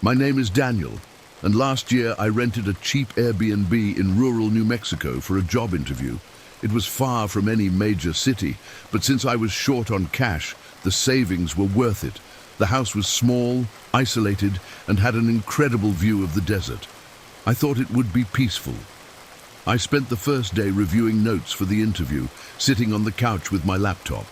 My name is Daniel, and last year I rented a cheap Airbnb in rural New Mexico for a job interview. It was far from any major city, but since I was short on cash, the savings were worth it. The house was small, isolated, and had an incredible view of the desert. I thought it would be peaceful. I spent the first day reviewing notes for the interview, sitting on the couch with my laptop.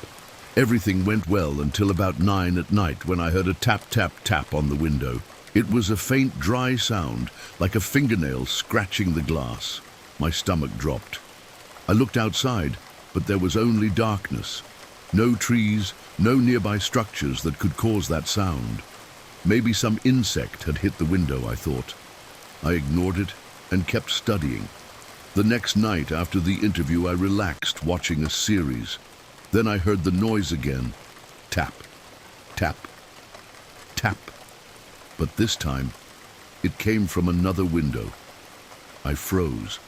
Everything went well until about 9 at night when I heard a tap, tap, tap on the window. It was a faint, dry sound, like a fingernail scratching the glass. My stomach dropped. I looked outside, but there was only darkness. No trees, no nearby structures that could cause that sound. Maybe some insect had hit the window, I thought. I ignored it and kept studying. The next night after the interview, I relaxed, watching a series. Then I heard the noise again. Tap, tap, tap. But this time, it came from another window. I froze.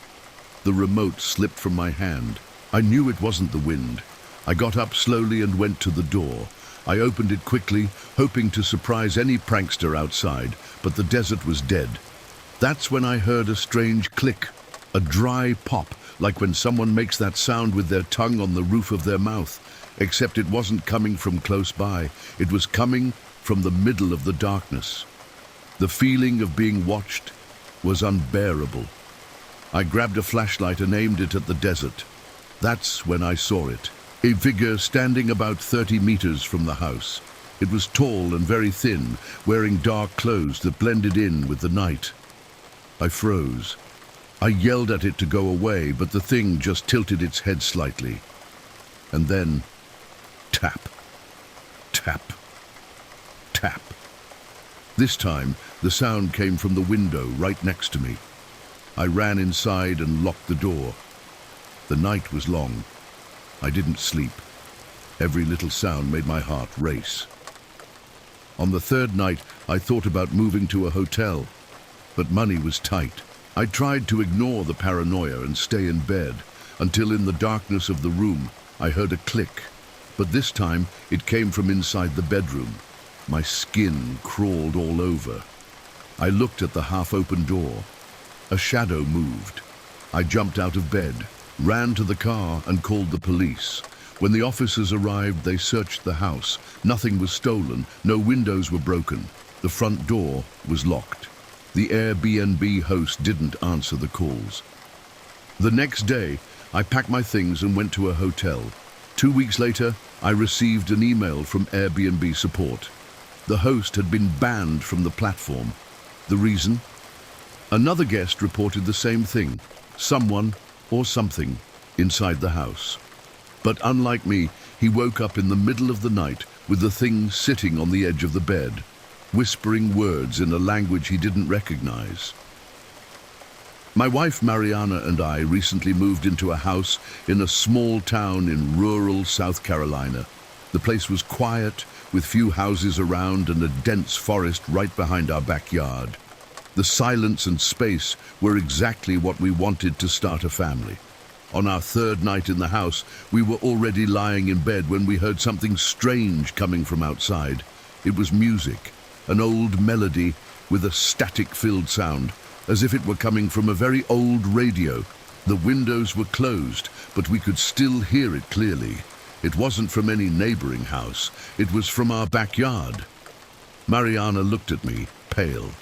The remote slipped from my hand. I knew it wasn't the wind. I got up slowly and went to the door. I opened it quickly, hoping to surprise any prankster outside, but the desert was dead. That's when I heard a strange click, a dry pop, like when someone makes that sound with their tongue on the roof of their mouth, except it wasn't coming from close by. It was coming from the middle of the darkness. The feeling of being watched was unbearable. I grabbed a flashlight and aimed it at the desert. That's when I saw it. A figure standing about 30 meters from the house. It was tall and very thin, wearing dark clothes that blended in with the night. I froze. I yelled at it to go away, but the thing just tilted its head slightly. And then, tap, tap, tap. This time, the sound came from the window right next to me. I ran inside and locked the door. The night was long. I didn't sleep. Every little sound made my heart race. On the third night, I thought about moving to a hotel, but money was tight. I tried to ignore the paranoia and stay in bed, until in the darkness of the room, I heard a click. But this time, it came from inside the bedroom. My skin crawled all over. I looked at the half-open door. A shadow moved. I jumped out of bed, ran to the car and called the police. When the officers arrived, they searched the house. Nothing was stolen, no windows were broken. The front door was locked. The Airbnb host didn't answer the calls. The next day, I packed my things and went to a hotel. 2 weeks later, I received an email from Airbnb support. The host had been banned from the platform. The reason? Another guest reported the same thing. Someone or something inside the house. But unlike me, he woke up in the middle of the night with the thing sitting on the edge of the bed, whispering words in a language he didn't recognize. My wife Mariana and I recently moved into a house in a small town in rural South Carolina. The place was quiet, with few houses around and a dense forest right behind our backyard. The silence and space were exactly what we wanted to start a family. On our third night in the house, we were already lying in bed when we heard something strange coming from outside. It was music, an old melody with a static-filled sound, as if it were coming from a very old radio. The windows were closed, but we could still hear it clearly. It wasn't from any neighboring house. It was from our backyard. Mariana looked at me, pale.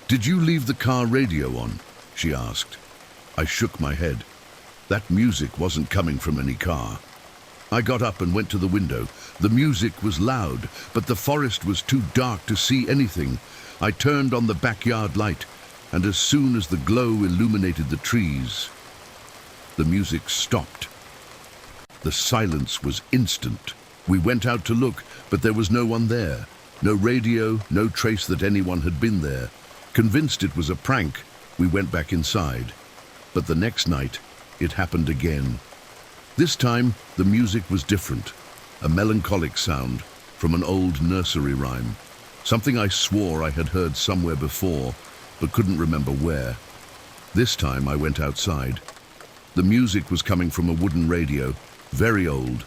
"Did you leave the car radio on?" she asked. I shook my head. That music wasn't coming from any car. I got up and went to the window. The music was loud, but the forest was too dark to see anything. I turned on the backyard light, and as soon as the glow illuminated the trees, the music stopped. The silence was instant. We went out to look, but there was no one there. No radio, no trace that anyone had been there. Convinced it was a prank, we went back inside. But the next night, it happened again. This time, the music was different. A melancholic sound from an old nursery rhyme. Something I swore I had heard somewhere before, but couldn't remember where. This time I went outside. The music was coming from a wooden radio, very old,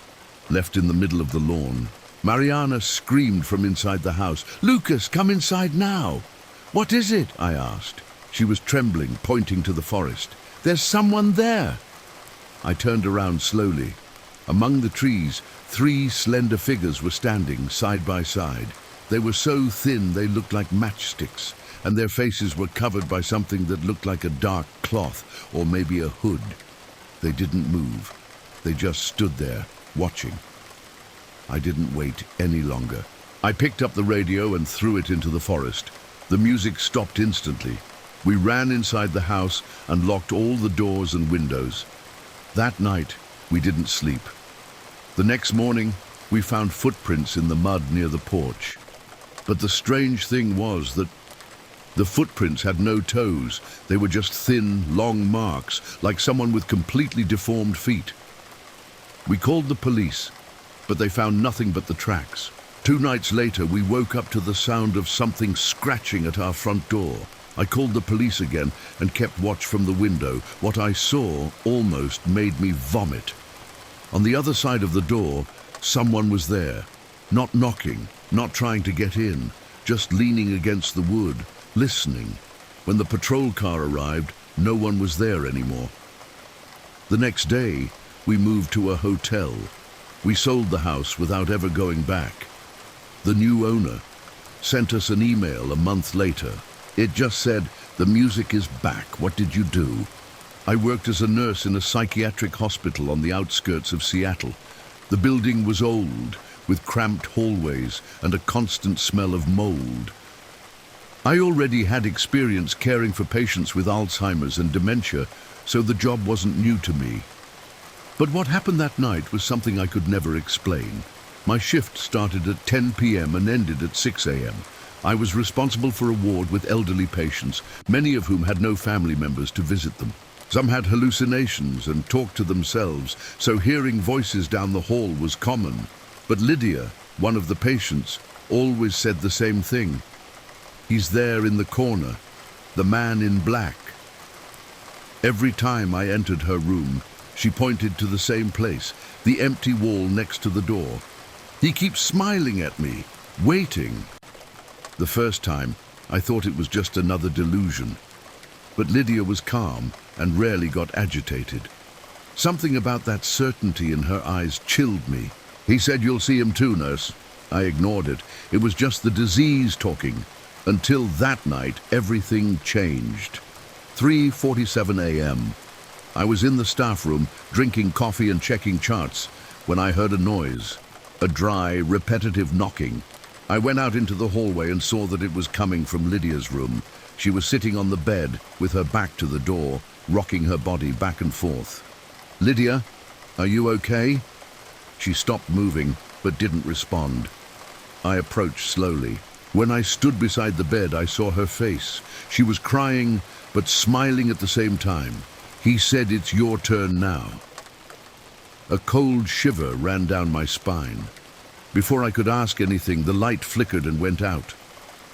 left in the middle of the lawn. Mariana screamed from inside the house. "Lucas, come inside now!" "What is it?" I asked. She was trembling, pointing to the forest. "There's someone there!" I turned around slowly. Among the trees, 3 slender figures were standing side by side. They were so thin they looked like matchsticks, and their faces were covered by something that looked like a dark cloth or maybe a hood. They didn't move. They just stood there, watching. I didn't wait any longer. I picked up the radio and threw it into the forest. The music stopped instantly. We ran inside the house and locked all the doors and windows. That night, we didn't sleep. The next morning, we found footprints in the mud near the porch. But the strange thing was that the footprints had no toes. They were just thin, long marks, like someone with completely deformed feet. We called the police, but they found nothing but the tracks. 2 nights later, we woke up to the sound of something scratching at our front door. I called the police again and kept watch from the window. What I saw almost made me vomit. On the other side of the door, someone was there, not knocking, not trying to get in, just leaning against the wood, listening. When the patrol car arrived, no one was there anymore. The next day, we moved to a hotel. We sold the house without ever going back. The new owner sent us an email a month later. It just said, "The music is back. What did you do?" I worked as a nurse in a psychiatric hospital on the outskirts of Seattle. The building was old, with cramped hallways and a constant smell of mold. I already had experience caring for patients with Alzheimer's and dementia, so the job wasn't new to me. But what happened that night was something I could never explain. My shift started at 10 p.m. and ended at 6 a.m. I was responsible for a ward with elderly patients, many of whom had no family members to visit them. Some had hallucinations and talked to themselves, so hearing voices down the hall was common. But Lydia, one of the patients, always said the same thing. "He's there in the corner, the man in black." Every time I entered her room, she pointed to the same place, the empty wall next to the door. "He keeps smiling at me, waiting." The first time, I thought it was just another delusion. But Lydia was calm and rarely got agitated. Something about that certainty in her eyes chilled me. "He said you'll see him too, nurse." I ignored it. It was just the disease talking. Until that night, everything changed. 3:47 a.m. I was in the staff room, drinking coffee and checking charts, when I heard a noise. A dry, repetitive knocking. I went out into the hallway and saw that it was coming from Lydia's room. She was sitting on the bed with her back to the door, rocking her body back and forth. "Lydia, are you okay?" She stopped moving, but didn't respond. I approached slowly. When I stood beside the bed, I saw her face. She was crying, but smiling at the same time. "He said it's your turn now." A cold shiver ran down my spine. Before I could ask anything, the light flickered and went out.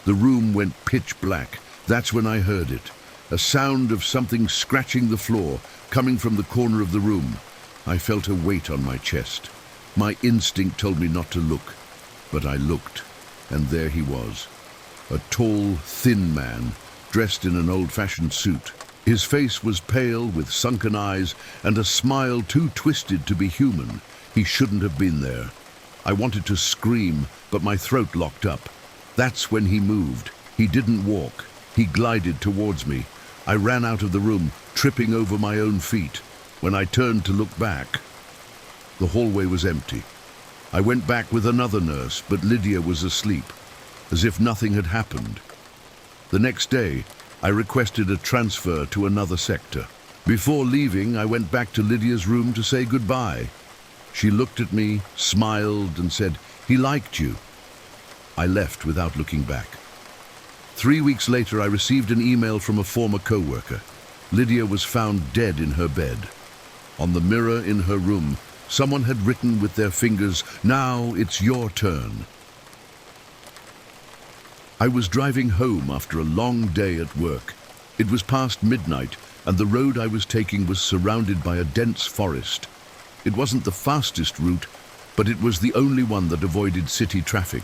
The room went pitch black. That's when I heard it. A sound of something scratching the floor, coming from the corner of the room. I felt a weight on my chest. My instinct told me not to look, but I looked, and there he was. A tall, thin man, dressed in an old-fashioned suit. His face was pale, with sunken eyes, and a smile too twisted to be human. He shouldn't have been there. I wanted to scream, but my throat locked up. That's when he moved. He didn't walk. He glided towards me. I ran out of the room, tripping over my own feet. When I turned to look back, the hallway was empty. I went back with another nurse, but Lydia was asleep, as if nothing had happened. The next day, I requested a transfer to another sector. Before leaving, I went back to Lydia's room to say goodbye. She looked at me, smiled, and said, "He liked you." I left without looking back. 3 weeks later, I received an email from a former co-worker. Lydia was found dead in her bed. On the mirror in her room, someone had written with their fingers, "Now it's your turn." I was driving home after a long day at work. It was past midnight, and the road I was taking was surrounded by a dense forest. It wasn't the fastest route, but it was the only one that avoided city traffic.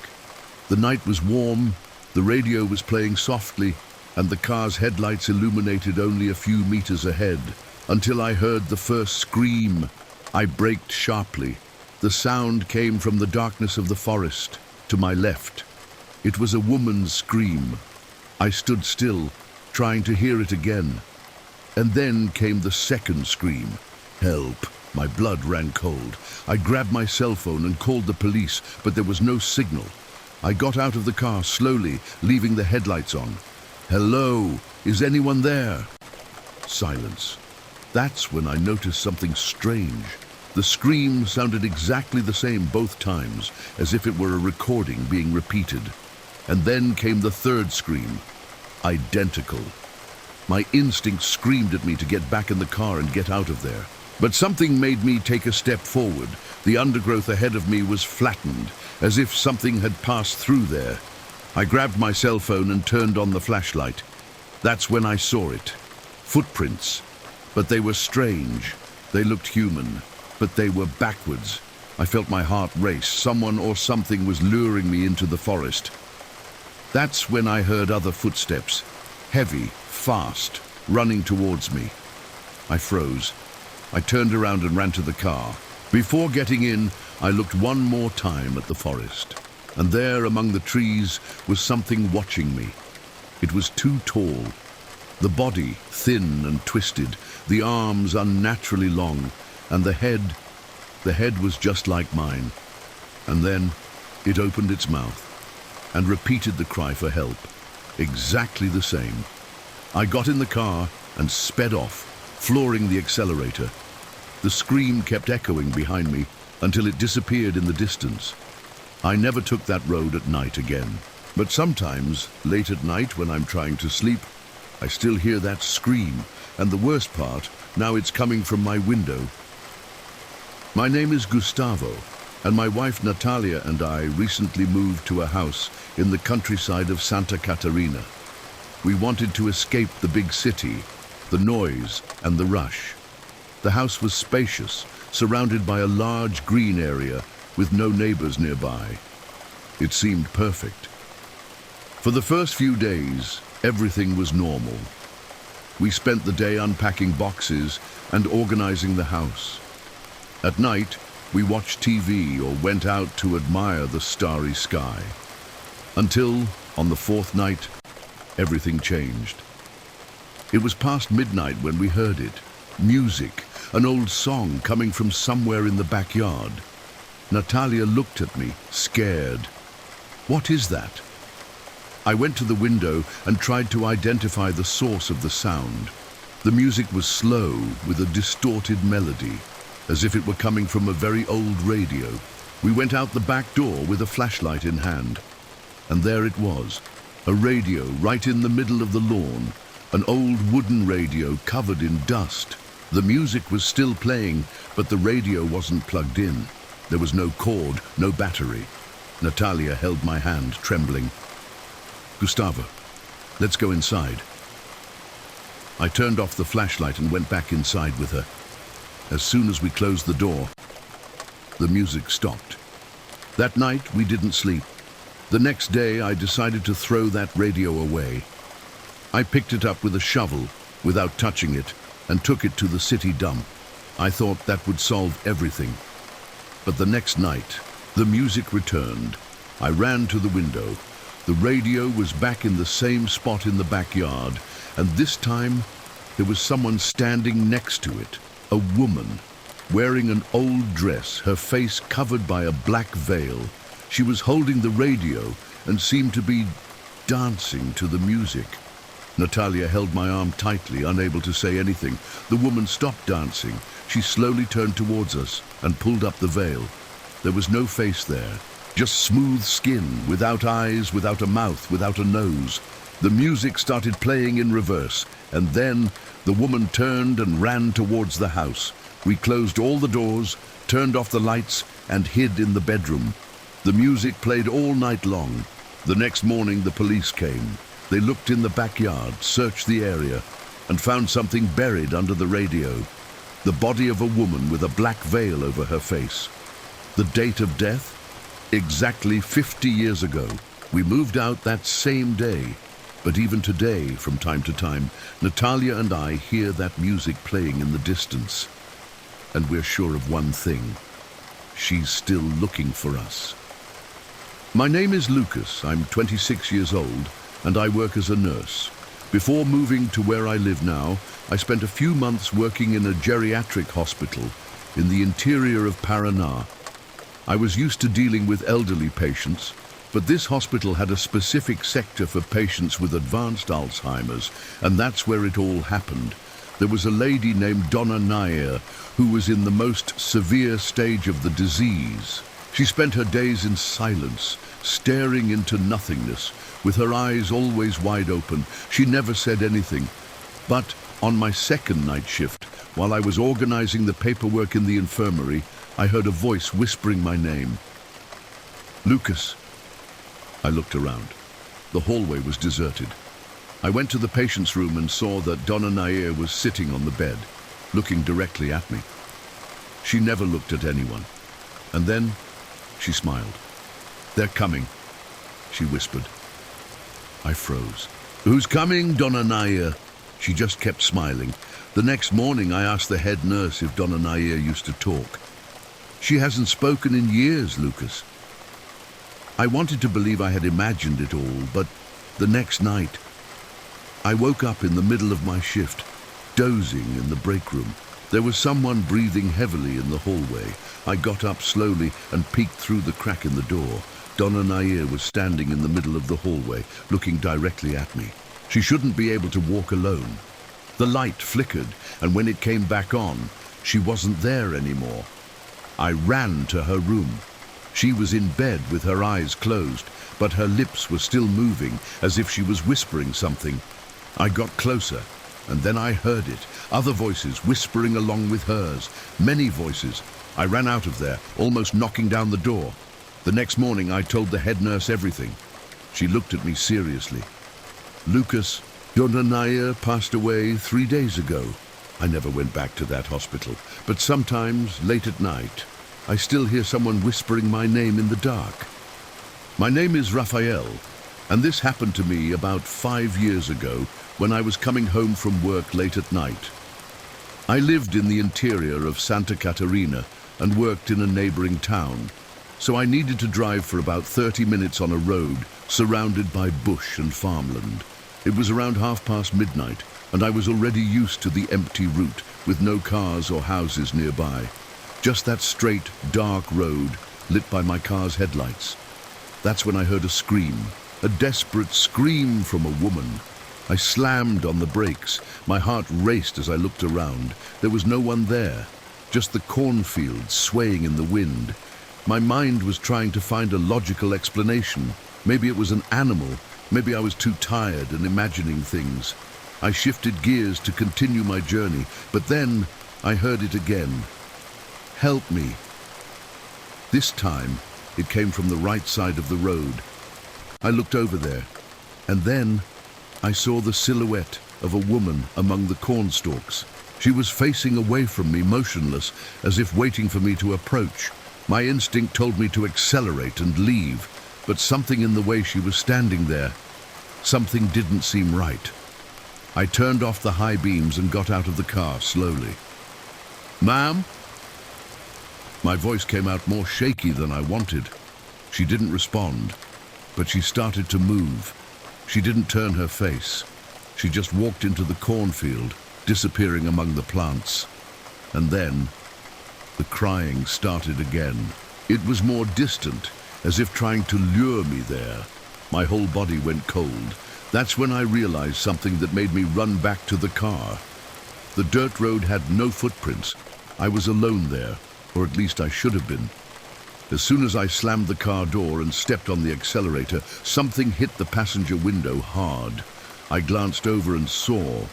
The night was warm, the radio was playing softly, and the car's headlights illuminated only a few meters ahead, until I heard the first scream. I braked sharply. The sound came from the darkness of the forest, to my left. It was a woman's scream. I stood still, trying to hear it again. And then came the second scream. Help! My blood ran cold. I grabbed my cell phone and called the police, but there was no signal. I got out of the car slowly, leaving the headlights on. Hello? Is anyone there? Silence. That's when I noticed something strange. The scream sounded exactly the same both times, as if it were a recording being repeated. And then came the third scream. Identical. My instinct screamed at me to get back in the car and get out of there. But something made me take a step forward. The undergrowth ahead of me was flattened, as if something had passed through there. I grabbed my cell phone and turned on the flashlight. That's when I saw it. Footprints. But they were strange. They looked human, but they were backwards. I felt my heart race. Someone or something was luring me into the forest. That's when I heard other footsteps. Heavy, fast, running towards me. I froze. I turned around and ran to the car. Before getting in, I looked one more time at the forest. And there, among the trees, was something watching me. It was too tall. The body, thin and twisted, the arms unnaturally long, and the head was just like mine. And then it opened its mouth and repeated the cry for help, exactly the same. I got in the car and sped off, flooring the accelerator. The scream kept echoing behind me until it disappeared in the distance. I never took that road at night again. But sometimes, late at night when I'm trying to sleep, I still hear that scream, and the worst part, now it's coming from my window. My name is Gustavo, and my wife Natalia and I recently moved to a house in the countryside of Santa Catarina. We wanted to escape the big city, the noise and the rush. The house was spacious, surrounded by a large green area with no neighbors nearby. It seemed perfect. For the first few days, everything was normal. We spent the day unpacking boxes and organizing the house. At night, we watched TV or went out to admire the starry sky. Until, on the fourth night, everything changed. It was past midnight when we heard it. Music, an old song coming from somewhere in the backyard. Natalia looked at me, scared. What is that? I went to the window and tried to identify the source of the sound. The music was slow, with a distorted melody, as if it were coming from a very old radio. We went out the back door with a flashlight in hand. And there it was, a radio right in the middle of the lawn, an old wooden radio covered in dust. The music was still playing, but the radio wasn't plugged in. There was no cord, no battery. Natalia held my hand, trembling. Gustavo, let's go inside. I turned off the flashlight and went back inside with her. As soon as we closed the door, the music stopped. That night, we didn't sleep. The next day, I decided to throw that radio away. I picked it up with a shovel, without touching it, and took it to the city dump. I thought that would solve everything. But the next night, the music returned. I ran to the window. The radio was back in the same spot in the backyard, and this time, there was someone standing next to it, a woman, wearing an old dress, her face covered by a black veil. She was holding the radio and seemed to be dancing to the music. Natalia held my arm tightly, unable to say anything. The woman stopped dancing. She slowly turned towards us and pulled up the veil. There was no face there, just smooth skin, without eyes, without a mouth, without a nose. The music started playing in reverse, and then the woman turned and ran towards the house. We closed all the doors, turned off the lights, and hid in the bedroom. The music played all night long. The next morning, the police came. They looked in the backyard, searched the area, and found something buried under the radio. The body of a woman with a black veil over her face. The date of death? Exactly 50 years ago. We moved out that same day. But even today, from time to time, Natalia and I hear that music playing in the distance. And we're sure of one thing. She's still looking for us. My name is Lucas. I'm 26 years old, and I work as a nurse. Before moving to where I live now, I spent a few months working in a geriatric hospital in the interior of Paraná. I was used to dealing with elderly patients, but this hospital had a specific sector for patients with advanced Alzheimer's, and that's where it all happened. There was a lady named Donna Nair who was in the most severe stage of the disease. She spent her days in silence, staring into nothingness, with her eyes always wide open. She never said anything. But on my second night shift, while I was organizing the paperwork in the infirmary, I heard a voice whispering my name. Lucas. I looked around. The hallway was deserted. I went to the patient's room and saw that Donna Nair was sitting on the bed, looking directly at me. She never looked at anyone. And then she smiled. They're coming, she whispered. I froze. Who's coming, Donna Nair? She just kept smiling. The next morning I asked the head nurse if Donna Nair used to talk. She hasn't spoken in years, Lucas. I wanted to believe I had imagined it all, but the next night, I woke up in the middle of my shift, dozing in the break room. There was someone breathing heavily in the hallway. I got up slowly and peeked through the crack in the door. Donna Nair was standing in the middle of the hallway, looking directly at me. She shouldn't be able to walk alone. The light flickered, and when it came back on, she wasn't there anymore. I ran to her room. She was in bed with her eyes closed, but her lips were still moving, as if she was whispering something. I got closer, and then I heard it. Other voices whispering along with hers. Many voices. I ran out of there, almost knocking down the door. The next morning I told the head nurse everything. She looked at me seriously. Lucas, Donna Nair passed away 3 days ago. I never went back to that hospital, but sometimes, late at night, I still hear someone whispering my name in the dark. My name is Raphael, and this happened to me about 5 years ago when I was coming home from work late at night. I lived in the interior of Santa Catarina and worked in a neighboring town, so I needed to drive for about 30 minutes on a road surrounded by bush and farmland. It was around midnight, and I was already used to the empty route with no cars or houses nearby. Just that straight, dark road lit by my car's headlights. That's when I heard a scream, a desperate scream from a woman. I slammed on the brakes. My heart raced as I looked around. There was no one there, just the cornfields swaying in the wind. My mind was trying to find a logical explanation. Maybe it was an animal. Maybe I was too tired and imagining things. I shifted gears to continue my journey, but then I heard it again. Help me. This time, it came from the right side of the road. I looked over there, and then I saw the silhouette of a woman among the cornstalks. She was facing away from me, motionless, as if waiting for me to approach. My instinct told me to accelerate and leave, but something in the way she was standing there, something didn't seem right. I turned off the high beams and got out of the car slowly. Ma'am? My voice came out more shaky than I wanted. She didn't respond, but she started to move. She didn't turn her face. She just walked into the cornfield, disappearing among the plants. And then, the crying started again. It was more distant, as if trying to lure me there. My whole body went cold. That's when I realized something that made me run back to the car. The dirt road had no footprints. I was alone there, or at least I should have been. As soon as I slammed the car door and stepped on the accelerator, something hit the passenger window hard. I glanced over and saw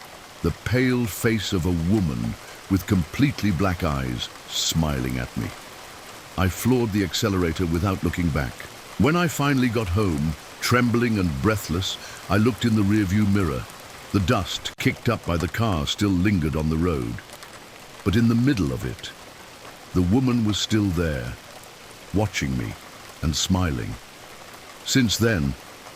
the pale face of a woman with completely black eyes smiling at me. I floored the accelerator without looking back. When I finally got home, trembling and breathless, I looked in the rearview mirror. The dust kicked up by the car still lingered on the road. But in the middle of it, the woman was still there, watching me and smiling. Since then,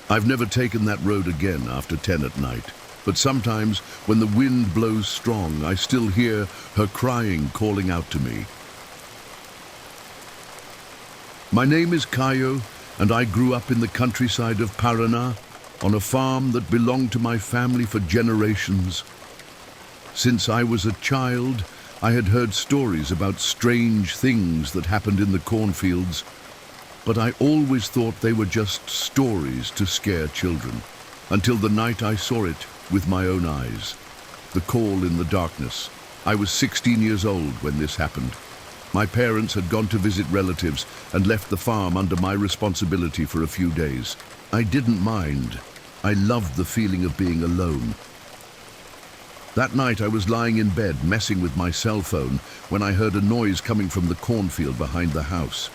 I've never taken that road again after 10 at night. But sometimes, when the wind blows strong, I still hear her crying, calling out to me. My name is Caio, and I grew up in the countryside of Paraná, on a farm that belonged to my family for generations. Since I was a child, I had heard stories about strange things that happened in the cornfields, but I always thought they were just stories to scare children, until the night I saw it with my own eyes. The call in the darkness. I was 16 years old when this happened. My parents had gone to visit relatives and left the farm under my responsibility for a few days. I didn't mind. I loved the feeling of being alone. That night I was lying in bed messing with my cell phone when I heard a noise coming from the cornfield behind the house.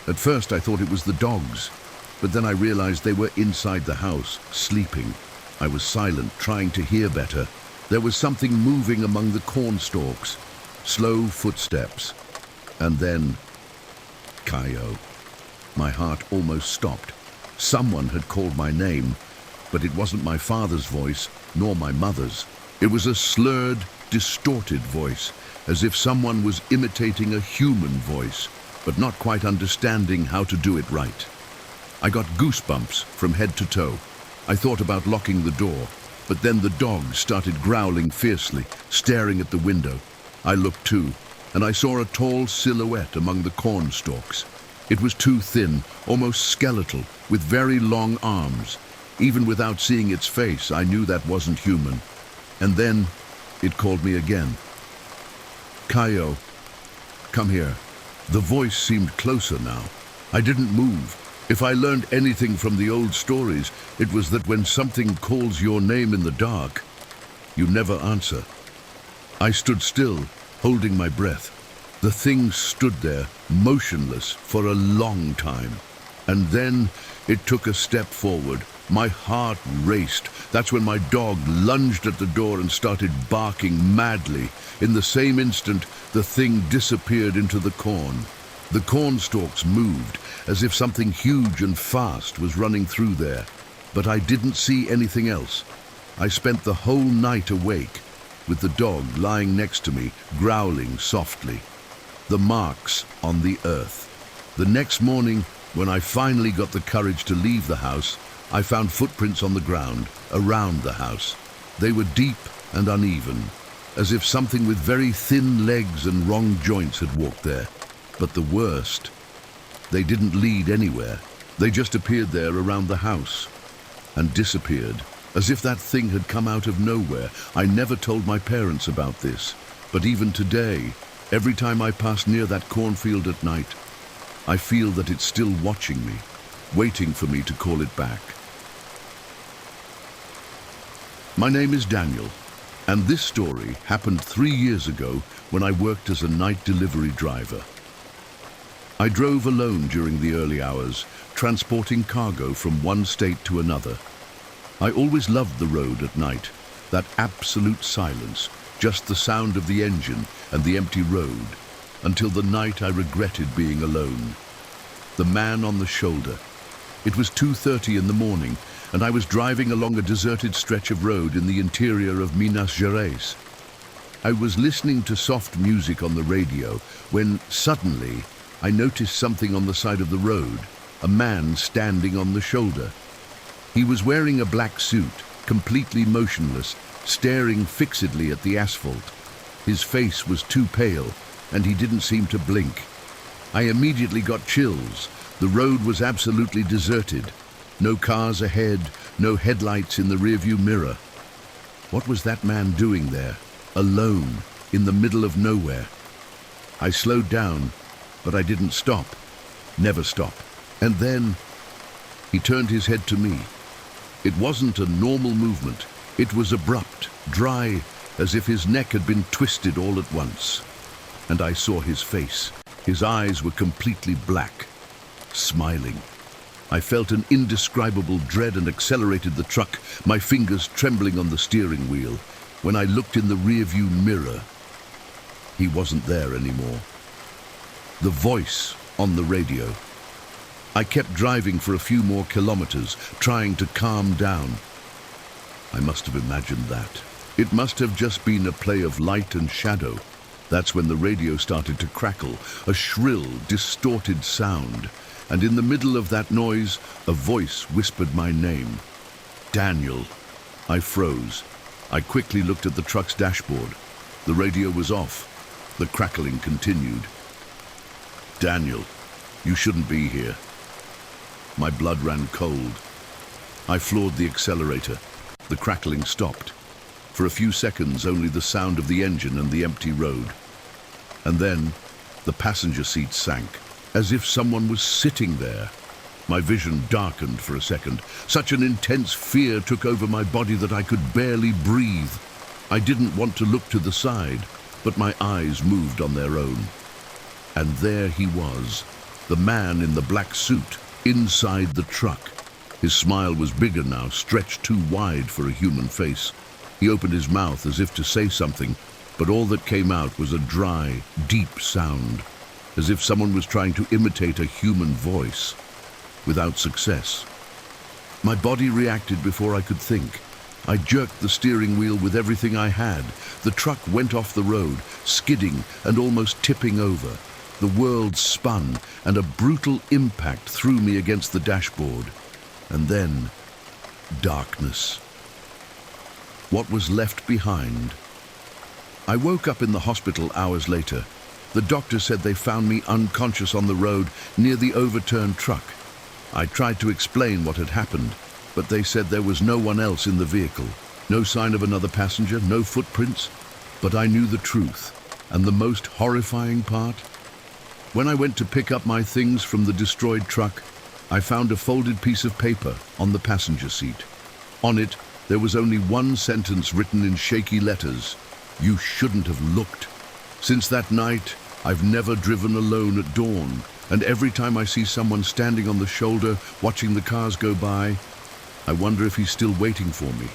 At first I thought it was the dogs, but then I realized they were inside the house, sleeping. I was silent, trying to hear better. There was something moving among the corn stalks, slow footsteps, and then Caio. My heart almost stopped. Someone had called my name, but it wasn't my father's voice, nor my mother's. It was a slurred, distorted voice, as if someone was imitating a human voice, but not quite understanding how to do it right. I got goosebumps from head to toe. I thought about locking the door, but then the dog started growling fiercely, staring at the window. I looked too, and I saw a tall silhouette among the corn stalks. It was too thin, almost skeletal, with very long arms. Even without seeing its face, I knew that wasn't human. And then it called me again. Caio, come here. The voice seemed closer now. I didn't move. If I learned anything from the old stories, it was that when something calls your name in the dark, you never answer. I stood still, holding my breath. The thing stood there, motionless, for a long time. And then it took a step forward. My heart raced. That's when my dog lunged at the door and started barking madly. In the same instant, the thing disappeared into the corn. The corn stalks moved, as if something huge and fast was running through there. But I didn't see anything else. I spent the whole night awake, with the dog lying next to me, growling softly. The marks on the earth. The next morning, when I finally got the courage to leave the house, I found footprints on the ground, around the house. They were deep and uneven, as if something with very thin legs and wrong joints had walked there. But the worst, they didn't lead anywhere. They just appeared there around the house and disappeared, as if that thing had come out of nowhere. I never told my parents about this, but even today, every time I pass near that cornfield at night, I feel that it's still watching me, waiting for me to call it back. My name is Daniel, and this story happened 3 years ago when I worked as a night delivery driver. I drove alone during the early hours, transporting cargo from one state to another. I always loved the road at night, that absolute silence, just the sound of the engine and the empty road, until the night I regretted being alone. The man on the shoulder. It was 2:30 in the morning, and I was driving along a deserted stretch of road in the interior of Minas Gerais. I was listening to soft music on the radio when suddenly I noticed something on the side of the road, a man standing on the shoulder. He was wearing a black suit, completely motionless, staring fixedly at the asphalt. His face was too pale, and he didn't seem to blink. I immediately got chills. The road was absolutely deserted. No cars ahead, no headlights in the rearview mirror. What was that man doing there, alone, in the middle of nowhere? I slowed down, but I didn't stop. Never stop. And then he turned his head to me. It wasn't a normal movement. It was abrupt, dry, as if his neck had been twisted all at once. And I saw his face. His eyes were completely black, smiling. I felt an indescribable dread and accelerated the truck, my fingers trembling on the steering wheel. When I looked in the rearview mirror, he wasn't there anymore. The voice on the radio. I kept driving for a few more kilometers, trying to calm down. I must have imagined that. It must have just been a play of light and shadow. That's when the radio started to crackle, a shrill, distorted sound. And in the middle of that noise, a voice whispered my name. Daniel. I froze. I quickly looked at the truck's dashboard. The radio was off. The crackling continued. Daniel, you shouldn't be here. My blood ran cold. I floored the accelerator. The crackling stopped. For a few seconds, only the sound of the engine and the empty road. And then, the passenger seat sank, as if someone was sitting there. My vision darkened for a second. Such an intense fear took over my body that I could barely breathe. I didn't want to look to the side, but my eyes moved on their own. And there he was, the man in the black suit, inside the truck. His smile was bigger now, stretched too wide for a human face. He opened his mouth as if to say something, but all that came out was a dry, deep sound, as if someone was trying to imitate a human voice, without success. My body reacted before I could think. I jerked the steering wheel with everything I had. The truck went off the road, skidding and almost tipping over. The world spun, and a brutal impact threw me against the dashboard. And then, darkness. What was left behind? I woke up in the hospital hours later. The doctor said they found me unconscious on the road near the overturned truck. I tried to explain what had happened, but they said there was no one else in the vehicle. No sign of another passenger, no footprints. But I knew the truth, and the most horrifying part? When I went to pick up my things from the destroyed truck, I found a folded piece of paper on the passenger seat. On it, there was only one sentence written in shaky letters. You shouldn't have looked. Since that night, I've never driven alone at dawn, and every time I see someone standing on the shoulder watching the cars go by, I wonder if he's still waiting for me.